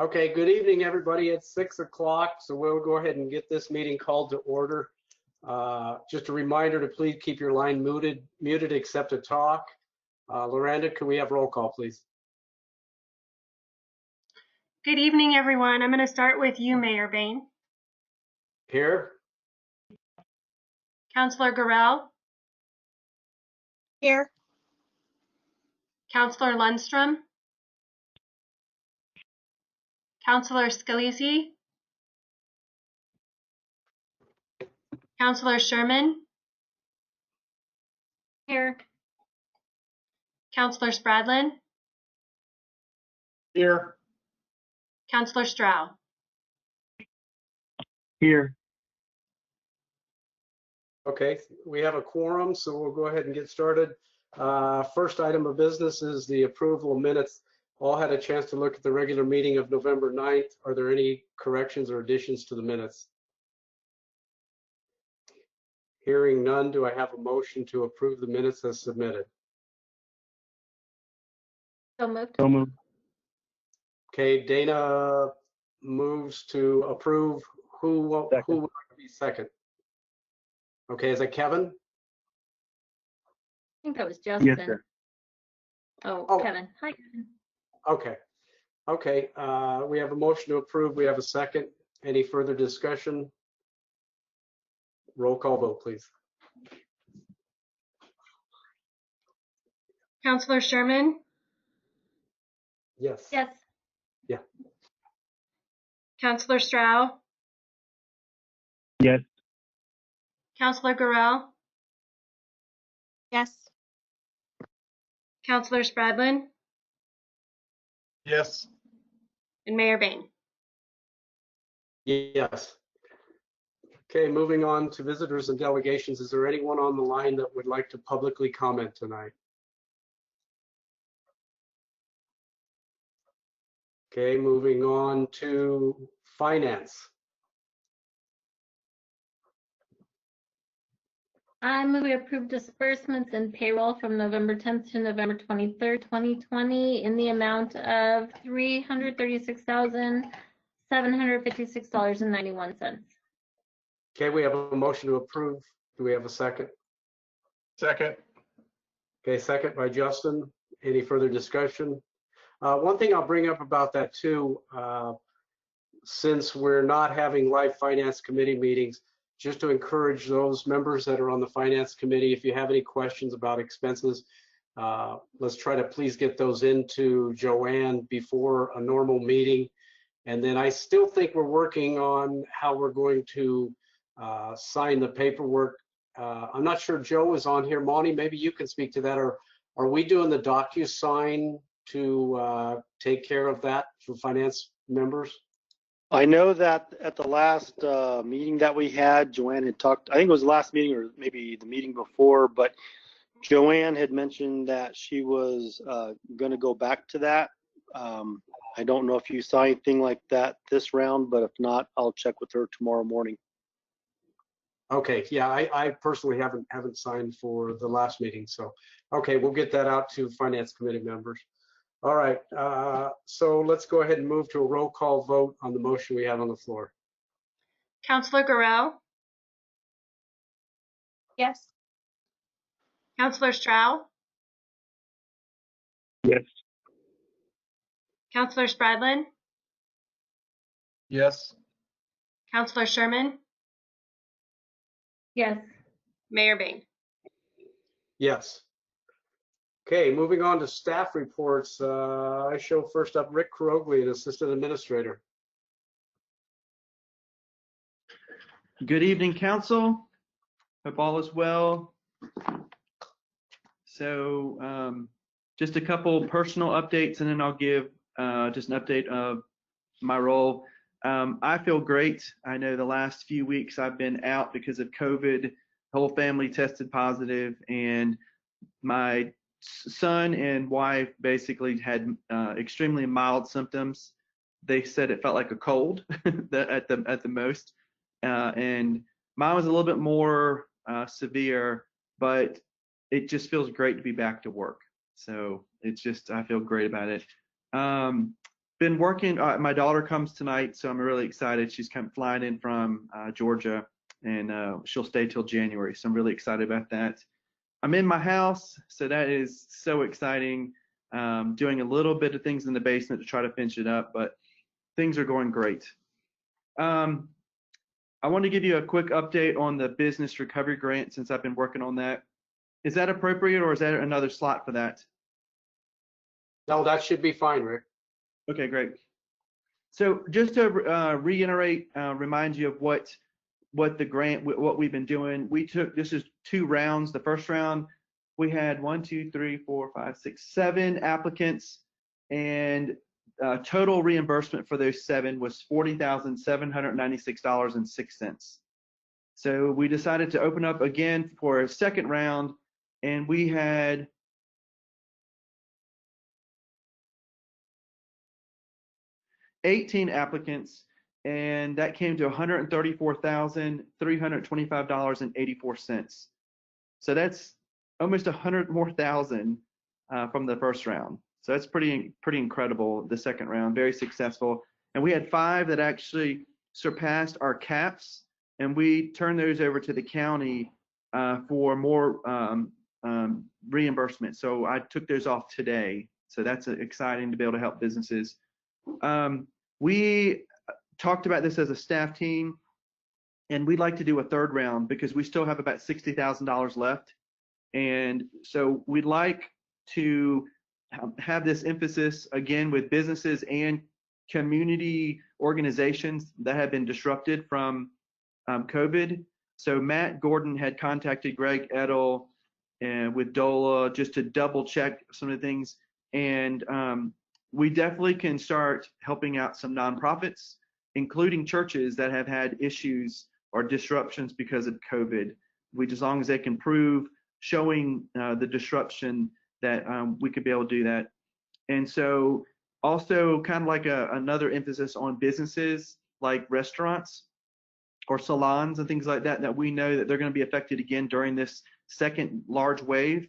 Okay, good evening, everybody. It's 6 o'clock, so we'll go ahead and get this meeting called to order. Just a reminder to please keep your line muted except to talk. Loranda, can we have roll call, please? Good evening, everyone. I'm going to start with you, Mayor Bain. Here. Councillor Gorell. Here. Councillor Lundstrom. Councillor Scalise. Councillor Sherman. Here. Councillor Spradlin. Here. Councillor Strow. Here. Okay, we have a quorum, so we'll go ahead and get started. First item of business is the approval of minutes. All had a chance to look at the regular meeting of November 9th. Are there any corrections or additions to the minutes? Hearing none, do I have a motion to approve the minutes as submitted? So moved. So moved. Okay, Dana moves to approve. Who would like to be second? Okay, is that Kevin? I think that was Justin. Yes, sir. Oh, Kevin. Hi, Kevin. Okay, we have a motion to approve. We have a second. Any further discussion? Roll call vote, please. Councillor Sherman. Yes. Yes. Yeah. Councillor Strow. Yes. Councillor Gorell. Yes. Councillor Spradlin. Yes. And Mayor Bain. Yes. Okay, moving on to visitors and delegations. Is there anyone on the line that would like to publicly comment tonight? Okay, moving on to finance. I move we approve disbursements and payroll from November 10th to November 23rd, 2020 in the amount of $336,756.91. Okay, we have a motion to approve. Do we have a second? Second. Okay, second by Justin. Any further discussion? One thing I'll bring up about that too, since we're not having live finance committee meetings, just to encourage those members that are on the finance committee, if you have any questions about expenses, let's try to please get those into Joanne before a normal meeting. And then I still think we're working on how we're going to sign the paperwork. I'm not sure Joe is on here. Monty, maybe you can speak to that. Or are we doing the DocuSign to take care of that for finance members? I know that at the last meeting that we had, Joanne had talked, I think it was the last meeting or maybe the meeting before, but Joanne had mentioned that she was going to go back to that. I don't know if you saw anything like that this round, but if not, I'll check with her tomorrow morning. Okay, yeah, I personally haven't signed for the last meeting, so okay, we'll get that out to finance committee members. All right, so let's go ahead and move to a roll call vote on the motion we have on the floor. Councillor Gorell. Yes. Councillor Strow. Yes. Councillor Spradlin. Yes. Councillor Sherman. Yes. Mayor Bain. Yes. Okay, moving on to staff reports. I show first up Rick Krogli, an assistant administrator. Good evening, council. Hope all is well. So just a couple personal updates, and then I'll give just an update of my role. I feel great. I know the last few weeks I've been out because of COVID. The whole family tested positive, and my son and wife basically had extremely mild symptoms. They said it felt like a cold at the most, and mine was a little bit more severe, but it just feels great to be back to work. So it's just, I feel great about it. been working. My daughter comes tonight, so I'm really excited. She's flying in from Georgia, and she'll stay till January. So I'm really excited about that. I'm in my house, so that is so exciting. Doing a little bit of things in the basement to try to finish it up, but things are going great. I want to give you a quick update on the business recovery grant since I've been working on that. Is that appropriate, or is that another slot for that? No, that should be fine, Rick. Okay, great. So just to reiterate, remind you of what the grant, what we've been doing. This is 2 rounds. The first round, we had 7 applicants, and total reimbursement for those 7 was $40,796.06. So we decided to open up again for a second round, and we had 18 applicants, and that came to $134,325.84. So that's almost 100 more thousand from the first round. So that's pretty incredible. The second round, very successful, and we had 5 that actually surpassed our caps, and we turned those over to the county for more reimbursement. So I took those off today. So that's exciting to be able to help businesses. We talked about this as a staff team, and we'd like to do a third round because we still have about $60,000 left. And so we'd like to have this emphasis again with businesses and community organizations that have been disrupted from COVID. So Matt Gordon had contacted Greg Edel and with DOLA just to double check some of the things. And we definitely can start helping out some nonprofits, including churches that have had issues or disruptions because of COVID. As long as they can prove showing the disruption, that we could be able to do that. And so also kind of like another emphasis on businesses like restaurants or salons and things like that, that we know that they're going to be affected again during this second large wave.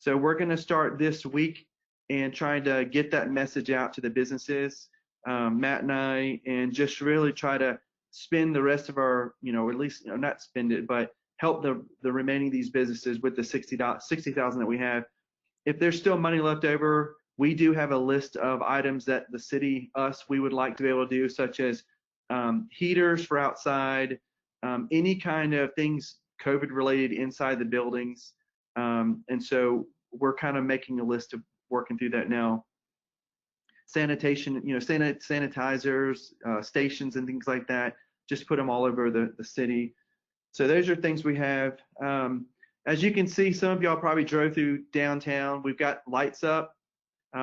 So we're going to start this week and trying to get that message out to the businesses, Matt and I, and just really try to spend the rest of our, at least not spend it, but help the remaining of these businesses with the $60,000 that we have. If there's still money left over, we do have a list of items that the city, we would like to be able to do, such as heaters for outside, any kind of things COVID related inside the buildings. And so we're kind of making a list of working through that now. Sanitation, sanitizers, stations and things like that, just put them all over the city. So those are things we have. As you can see, some of y'all probably drove through downtown. We've got lights up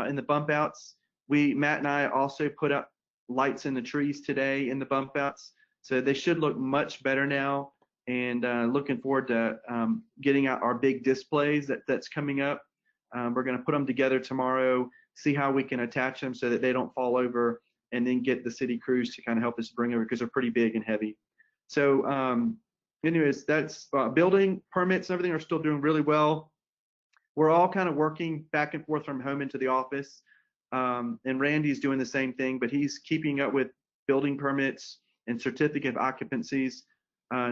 in the bump outs. Matt and I also put up lights in the trees today in the bump outs. So they should look much better now, and looking forward to getting out our big displays that's coming up. We're going to put them together tomorrow, see how we can attach them so that they don't fall over, and then get the city crews to kind of help us bring over because they're pretty big and heavy. So anyways, that's building permits and everything are still doing really well. We're all kind of working back and forth from home into the office. And Randy's doing the same thing, but he's keeping up with building permits and certificate of occupancies.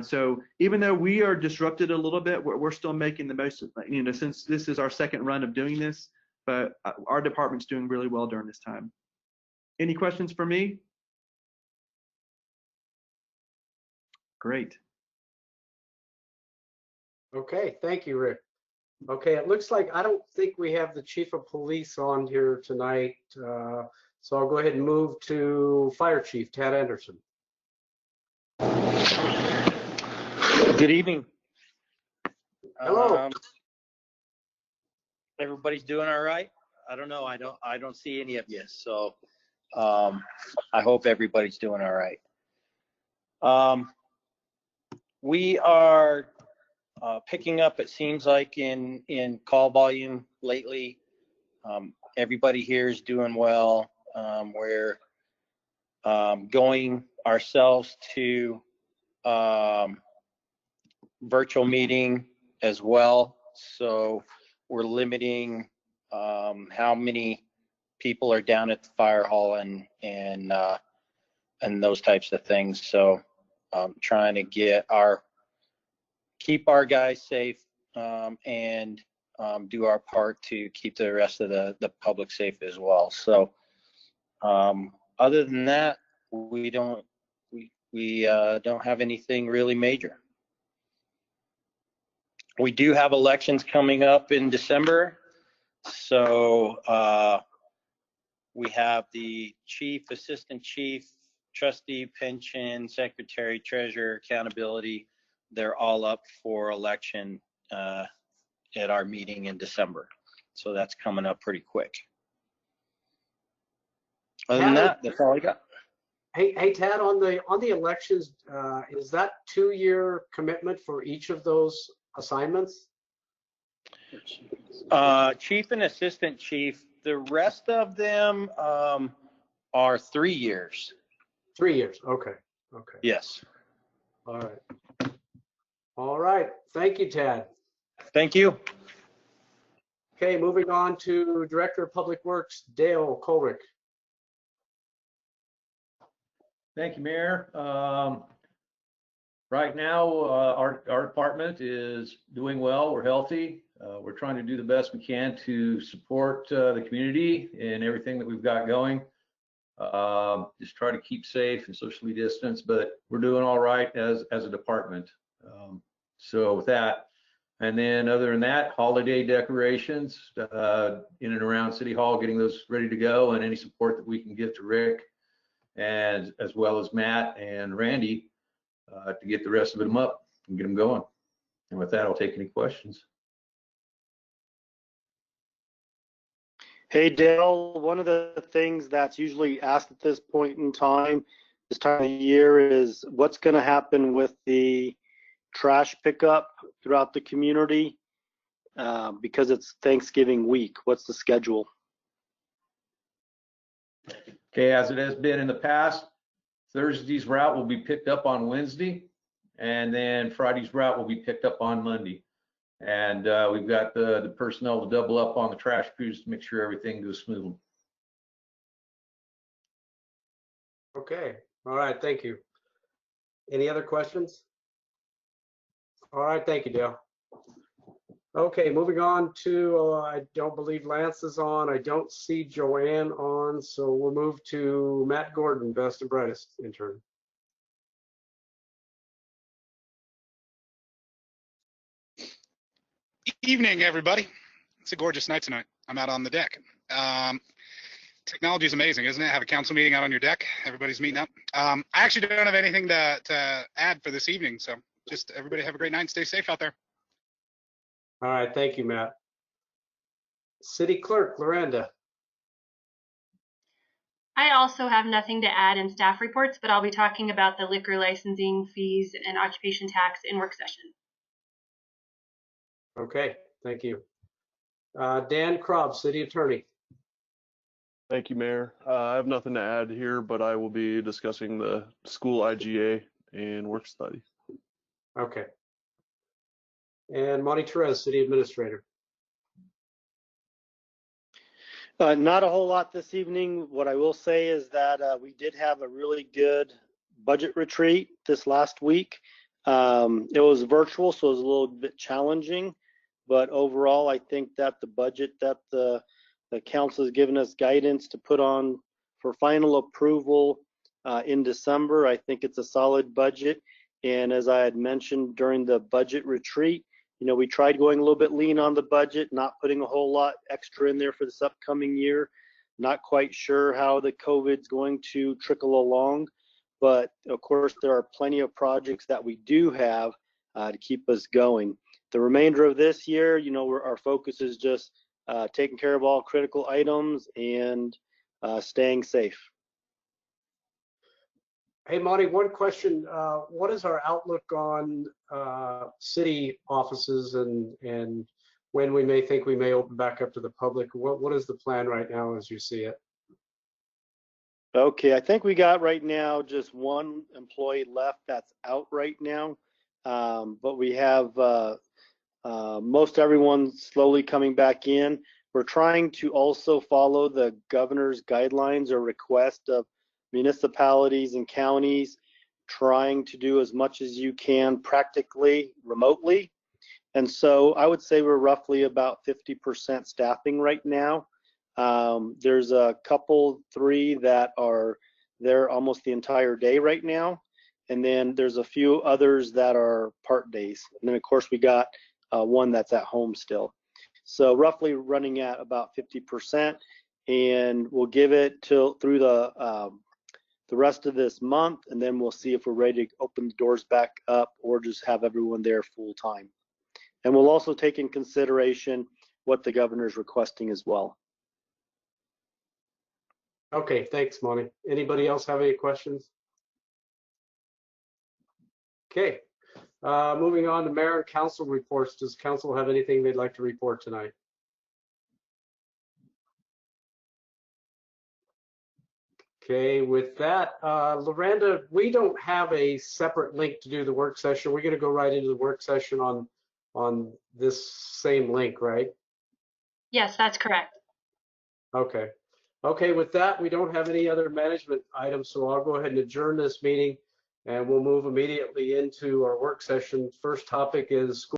So even though we are disrupted a little bit, we're still making the most of it, since this is our second run of doing this, but our department's doing really well during this time. Any questions for me? Great. Okay, thank you, Rick. Okay, it looks like I don't think we have the chief of police on here tonight. So I'll go ahead and move to Fire Chief Tad Anderson. Good evening. Hello. Everybody's doing all right? I don't know. I don't see any of you. So I hope everybody's doing all right. We are picking up, it seems like, in call volume lately. Everybody here is doing well. We're going ourselves to virtual meeting as well. So we're limiting how many people are down at the fire hall and those types of things. So trying to keep our guys safe and do our part to keep the rest of the public safe as well. So other than that, we don't have anything really major. We do have elections coming up in December. So we have the chief, assistant chief, trustee, pension, secretary, treasurer, accountability. They're all up for election at our meeting in December. So that's coming up pretty quick. Other than that, that's all I got. Hey, Tad, on the elections, is that 2-year commitment for each of those assignments? Chief and assistant chief. The rest of them are 3 years. 3 years. Okay. Okay. Yes. All right. All right. Thank you, Tad. Thank you. Okay, moving on to Director of Public Works, Dale Colerick. Thank you, Mayor. Right now, our department is doing well. We're healthy. We're trying to do the best we can to support the community and everything that we've got going. Just try to keep safe and socially distanced, but we're doing all right as a department. So with that, and then other than that, holiday decorations in and around City Hall, getting those ready to go, and any support that we can give to Rick, and as well as Matt and Randy to get the rest of them up and get them going. And with that, I'll take any questions. Hey, Dale, one of the things that's usually asked at this point in time, this time of year, is what's going to happen with the trash pickup throughout the community because it's Thanksgiving week. What's the schedule? Okay, as it has been in the past, Thursday's route will be picked up on Wednesday, and then Friday's route will be picked up on Monday. And we've got the personnel to double up on the trash crews to make sure everything goes smoothly. Okay. All right. Thank you. Any other questions? All right. Thank you, Dale. Okay, moving on to, I don't believe Lance is on. I don't see Joanne on, so we'll move to Matt Gordon, best and brightest intern. Evening, everybody. It's a gorgeous night tonight. I'm out on the deck. Technology is amazing, isn't it? Have a council meeting out on your deck. Everybody's meeting up. I actually don't have anything to add for this evening, so just everybody have a great night and stay safe out there. All right, thank you, Matt. City Clerk, Lorenda. I also have nothing to add in staff reports, but I'll be talking about the liquor licensing fees and occupation tax in work session. Okay, thank you. Dan Krob, City Attorney. Thank you, Mayor. I have nothing to add here, but I will be discussing the school IGA and work study. Okay. And Monty Therese, City Administrator. Not a whole lot this evening. What I will say is that we did have a really good budget retreat this last week. It was virtual, so it was a little bit challenging, but overall, I think that the budget that the council has given us guidance to put on for final approval in December, I think it's a solid budget. And as I had mentioned during the budget retreat, you know, we tried going a little bit lean on the budget, not putting a whole lot extra in there for this upcoming year. Not quite sure how the COVID's going to trickle along, but of course there are plenty of projects that we do have to keep us going. The remainder of this year, you know, our focus is just taking care of all critical items and staying safe. Hey, Monty, one question. What is our outlook on city offices and when we may think we may open back up to the public? What is the plan right now as you see it? Okay, I think we got right now just one employee left that's out right now, but we have most everyone slowly coming back in. We're trying to also follow the governor's guidelines or request of municipalities and counties, trying to do as much as you can practically remotely. And so I would say we're roughly about 50% staffing right now. There's a couple, 3 that are there almost the entire day right now. And then there's a few others that are part days. And then of course we got 1 that's at home still. So roughly running at about 50%, and we'll give it through the rest of this month, and then we'll see if we're ready to open the doors back up or just have everyone there full time. And we'll also take in consideration what the governor is requesting as well. Okay, thanks, Monty. Anybody else have any questions? Okay, moving on to mayor and council reports. Does council have anything they'd like to report tonight? Okay, with that, Loranda, we don't have a separate link to do the work session. We're going to go right into the work session on this same link, right? Yes, that's correct. Okay. Okay, with that, we don't have any other management items, so I'll go ahead and adjourn this meeting, and we'll move immediately into our work session. First topic is school